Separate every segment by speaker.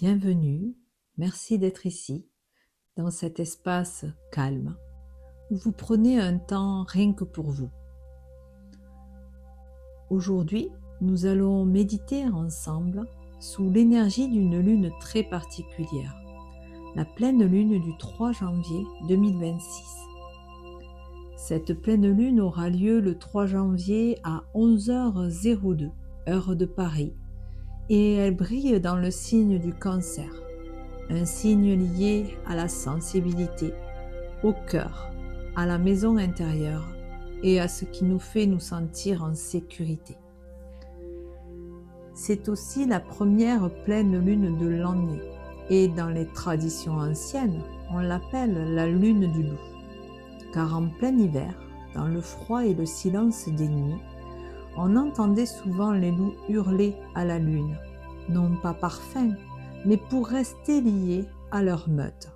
Speaker 1: Bienvenue, merci d'être ici, dans cet espace calme, où vous prenez un temps rien que pour vous. Aujourd'hui, nous allons méditer ensemble sous l'énergie d'une lune très particulière, la pleine lune du 3 janvier 2026. Cette pleine lune aura lieu le 3 janvier à 11h02, heure de Paris, et elle brille dans le signe du Cancer, un signe lié à la sensibilité, au cœur, à la maison intérieure et à ce qui nous fait nous sentir en sécurité. C'est aussi la première pleine lune de l'année et dans les traditions anciennes, on l'appelle la lune du loup. Car en plein hiver, dans le froid et le silence des nuits, on entendait souvent les loups hurler à la lune, non pas par faim, mais pour rester liés à leur meute,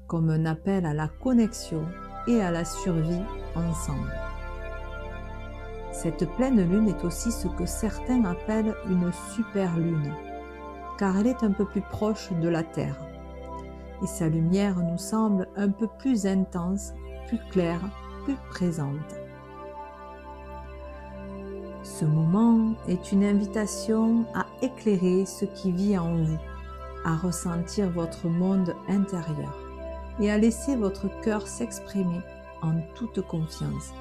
Speaker 1: comme un appel à la connexion et à la survie ensemble. Cette pleine lune est aussi ce que certains appellent une super lune, car elle est un peu plus proche de la Terre, et sa lumière nous semble un peu plus intense, plus claire, plus présente. Ce moment est une invitation à éclairer ce qui vit en vous, à ressentir votre monde intérieur et à laisser votre cœur s'exprimer en toute confiance.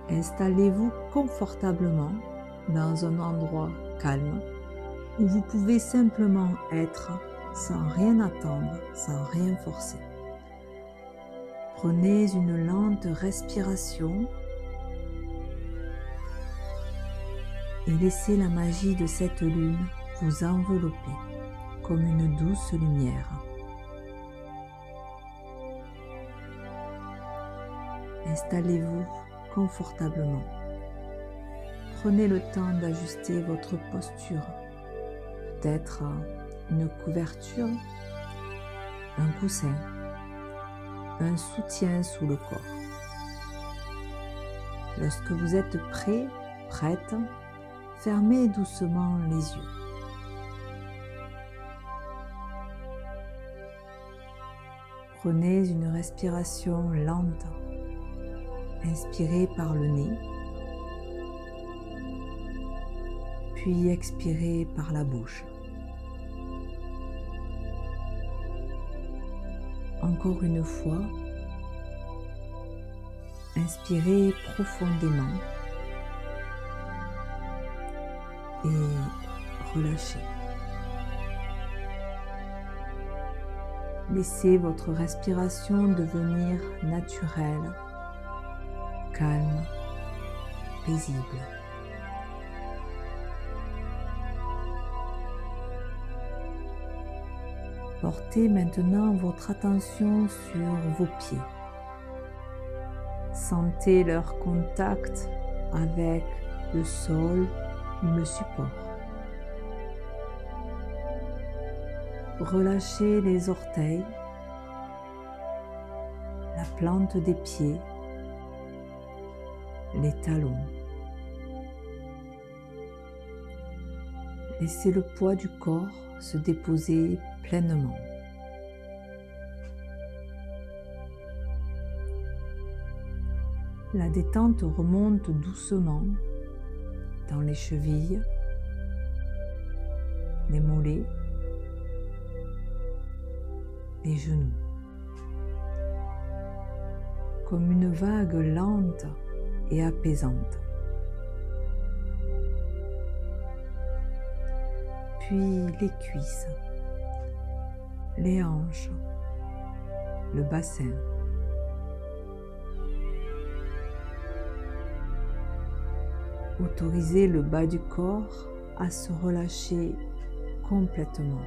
Speaker 1: Installez-vous confortablement dans un endroit calme où vous pouvez simplement être sans rien attendre, sans rien forcer. Prenez une lente respiration et laissez la magie de cette lune vous envelopper comme une douce lumière. Installez-vous confortablement. Prenez le temps d'ajuster votre posture, peut-être une couverture, un coussin, un soutien sous le corps. Lorsque vous êtes prêt, prête, fermez doucement les yeux. Prenez une respiration lente. Inspirez par le nez, puis expirez par la bouche. Encore une fois, inspirez profondément et relâchez. Laissez votre respiration devenir naturelle, calme, paisible. Portez maintenant votre attention sur vos pieds. Sentez leur contact avec le sol ou le support. Relâchez les orteils, la plante des pieds, les talons. Laissez le poids du corps se déposer pleinement. La détente remonte doucement dans les chevilles, les mollets, les genoux. Comme une vague lente et apaisante. Puis les cuisses, les hanches, le bassin. Autorisez le bas du corps à se relâcher complètement,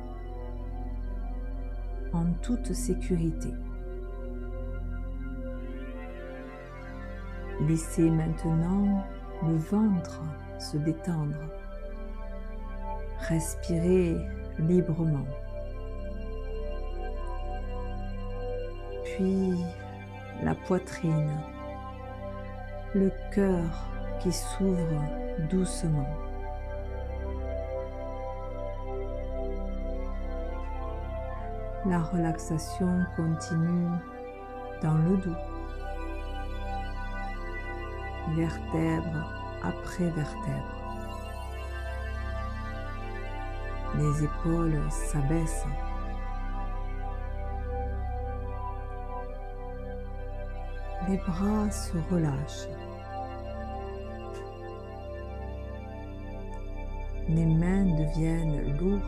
Speaker 1: en toute sécurité. Laissez maintenant le ventre se détendre. Respirez librement. Puis la poitrine, le cœur qui s'ouvre doucement. La relaxation continue dans le dos, vertèbre après vertèbre. Les épaules s'abaissent. Les bras se relâchent. Les mains deviennent lourdes.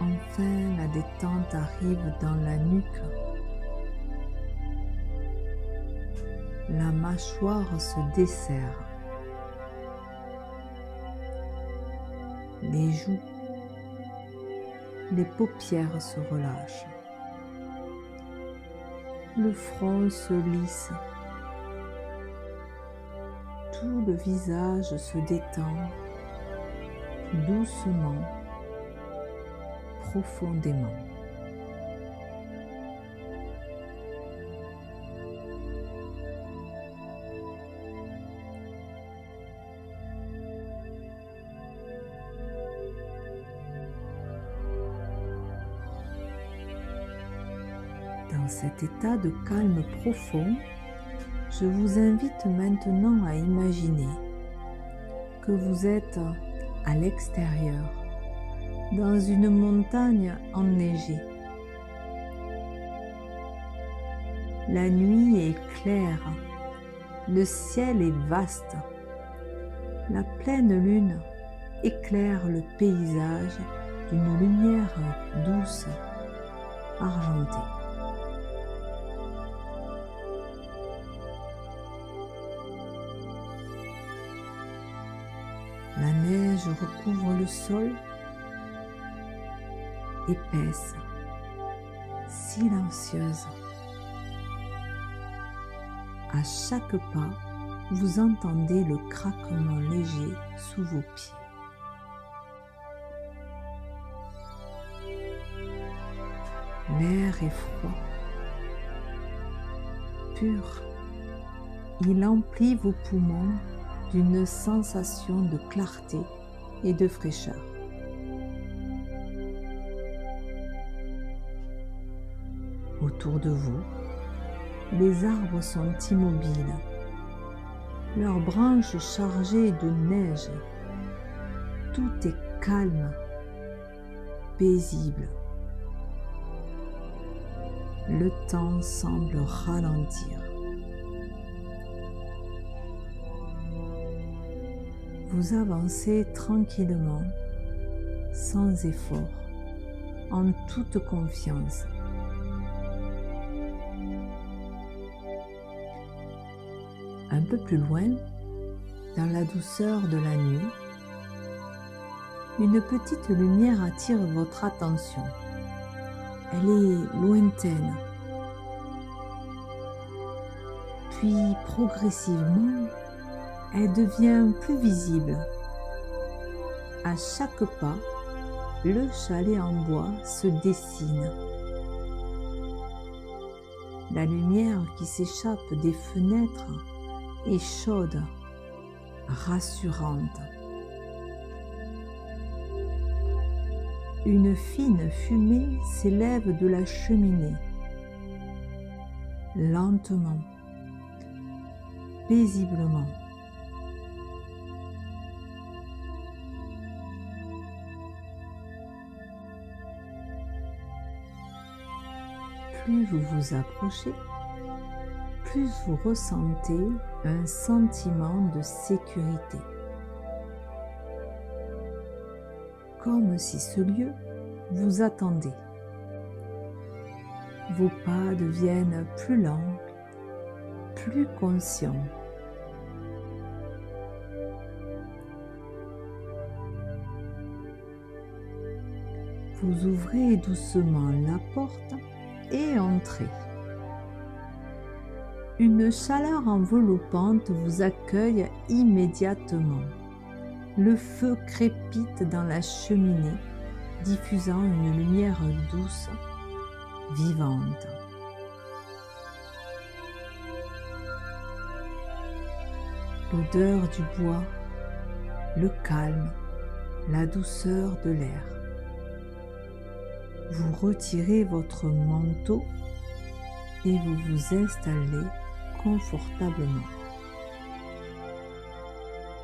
Speaker 1: Enfin, la détente arrive dans la nuque. La mâchoire se desserre. Les joues, les paupières se relâchent. Le front se lisse. Tout le visage se détend doucement, profondément. Dans cet état de calme profond, je vous invite maintenant à imaginer que vous êtes à l'extérieur, dans une montagne enneigée. La nuit est claire, le ciel est vaste. La pleine lune éclaire le paysage d'une lumière douce, argentée. La neige recouvre le sol, épaisse, silencieuse. À chaque pas, vous entendez le craquement léger sous vos pieds. L'air est froid, pur. Il emplit vos poumons d'une sensation de clarté et de fraîcheur. Autour de vous, les arbres sont immobiles, leurs branches chargées de neige. Tout est calme, paisible. Le temps semble ralentir. Vous avancez tranquillement, sans effort, en toute confiance. Un peu plus loin, dans la douceur de la nuit, une petite lumière attire votre attention. Elle est lointaine. Puis, progressivement, elle devient plus visible. À chaque pas, le chalet en bois se dessine. La lumière qui s'échappe des fenêtres est chaude, rassurante. Une fine fumée s'élève de la cheminée. Lentement, paisiblement. Plus vous vous approchez, plus vous ressentez un sentiment de sécurité. Comme si ce lieu vous attendait. Vos pas deviennent plus lents, plus conscients. Vous ouvrez doucement la porte et entrez. Une chaleur enveloppante vous accueille immédiatement. Le feu crépite dans la cheminée, diffusant une lumière douce, vivante. l'odeur du bois, le calme, la douceur de l'air. Vous retirez votre manteau et vous vous installez confortablement.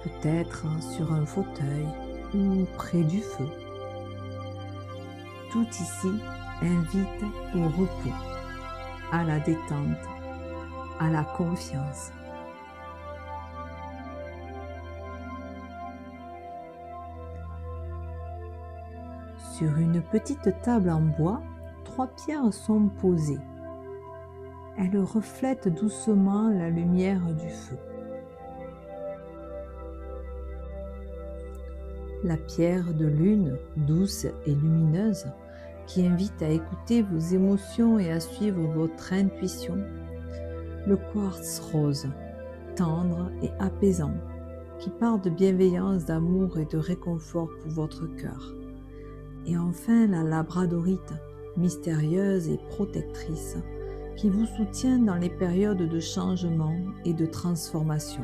Speaker 1: Peut-être sur un fauteuil ou près du feu. Tout ici invite au repos, à la détente, à la confiance. Sur une petite table en bois, 3 pierres sont posées. Elles reflètent doucement la lumière du feu. La pierre de lune, douce et lumineuse, qui invite à écouter vos émotions et à suivre votre intuition. Le quartz rose, tendre et apaisant, qui part de bienveillance, d'amour et de réconfort pour votre cœur. Et enfin la labradorite, mystérieuse et protectrice, qui vous soutient dans les périodes de changement et de transformation.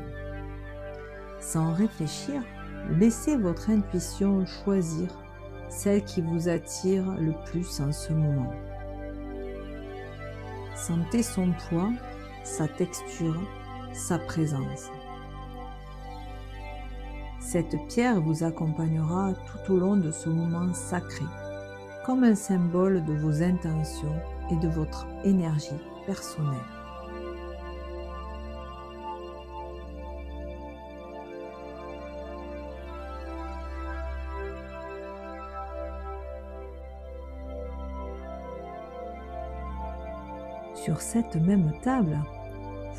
Speaker 1: Sans réfléchir, laissez votre intuition choisir celle qui vous attire le plus en ce moment. Sentez son poids, sa texture, sa présence. Cette pierre vous accompagnera tout au long de ce moment sacré, comme un symbole de vos intentions et de votre énergie personnelle. Sur cette même table,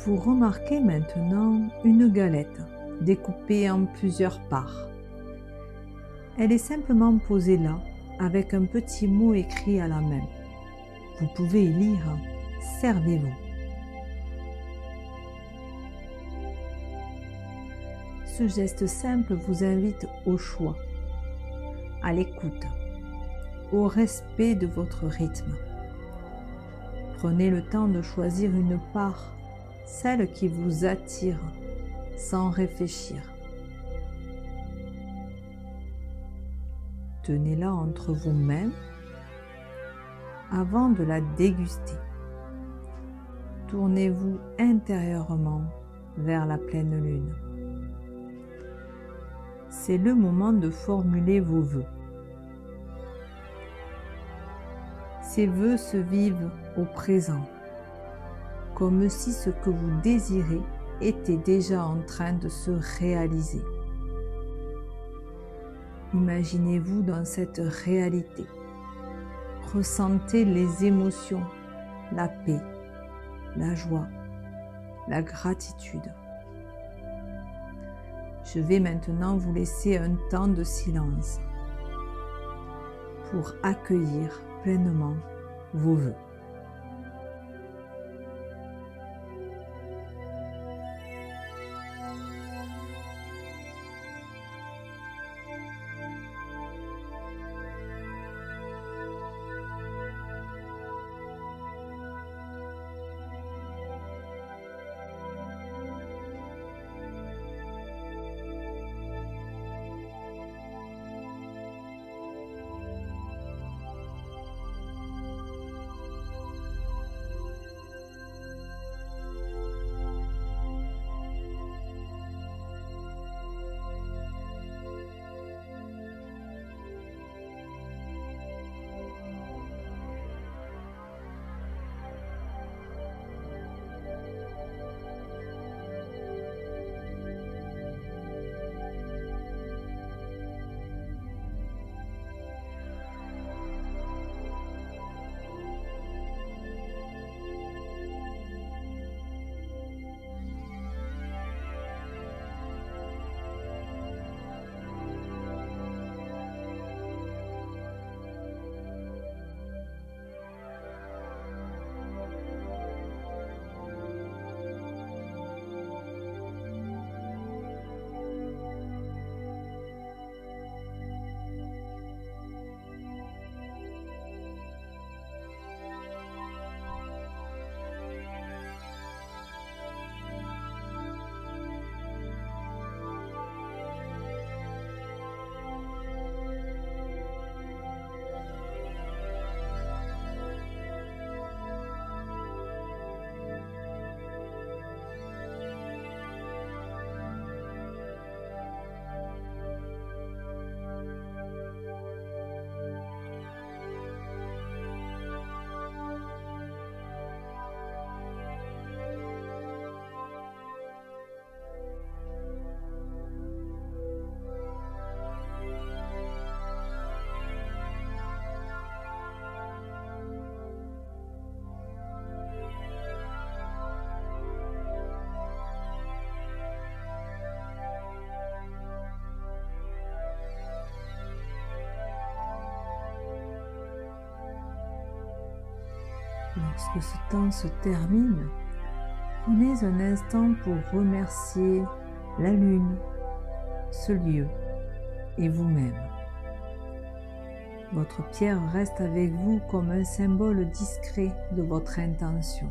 Speaker 1: vous remarquez maintenant une galette découpée en plusieurs parts. Elle est simplement posée là, avec un petit mot écrit à la main. Vous pouvez y lire « Servez-vous ». Ce geste simple vous invite au choix, à l'écoute, au respect de votre rythme. Prenez le temps de choisir une part, celle qui vous attire, sans réfléchir. Tenez-la entre vos mains avant de la déguster. Tournez-vous intérieurement vers la pleine lune. C'est le moment de formuler vos vœux. Ces vœux se vivent au présent, comme si ce que vous désirez était déjà en train de se réaliser. Imaginez-vous dans cette réalité. Ressentez les émotions, la paix, la joie, la gratitude. Je vais maintenant vous laisser un temps de silence pour accueillir pleinement vos vœux. Lorsque ce temps se termine, prenez un instant pour remercier la lune, ce lieu et vous-même. Votre pierre reste avec vous comme un symbole discret de votre intention.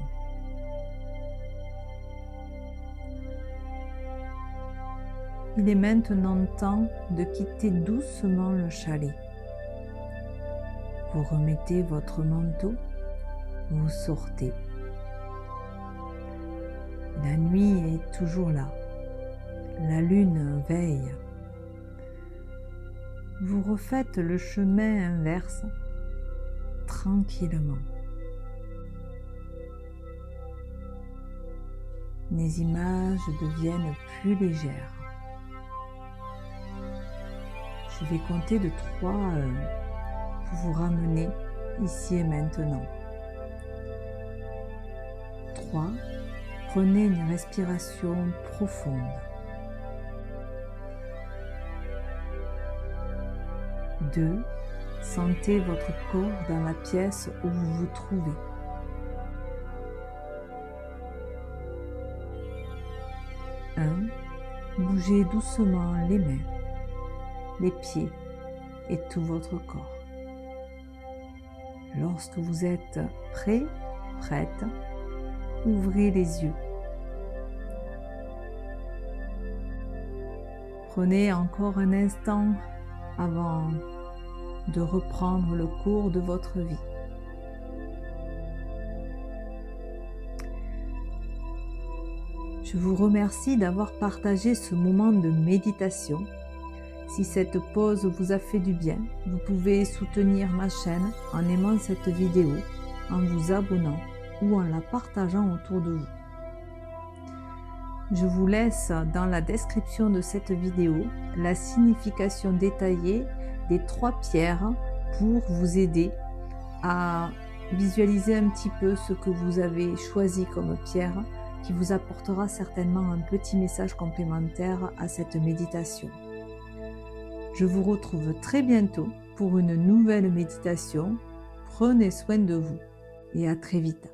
Speaker 1: Il est maintenant temps de quitter doucement le chalet. Vous remettez votre manteau, vous sortez. La nuit est toujours là. La lune veille. Vous refaites le chemin inverse tranquillement. Les images deviennent plus légères. Je vais compter de 3 à 1 pour vous ramener ici et maintenant. 3. Prenez une respiration profonde. 2. Sentez votre corps dans la pièce où vous vous trouvez. 1. Bougez doucement les mains, les pieds et tout votre corps. Lorsque vous êtes prêt, prête, ouvrez les yeux. Prenez encore un instant avant de reprendre le cours de votre vie. Je vous remercie d'avoir partagé ce moment de méditation. Si cette pause vous a fait du bien, vous pouvez soutenir ma chaîne en aimant cette vidéo, en vous abonnant ou en la partageant autour de vous. Je vous laisse dans la description de cette vidéo la signification détaillée des 3 pierres pour vous aider à visualiser un petit peu ce que vous avez choisi comme pierre qui vous apportera certainement un petit message complémentaire à cette méditation. Je vous retrouve très bientôt pour une nouvelle méditation. Prenez soin de vous et à très vite.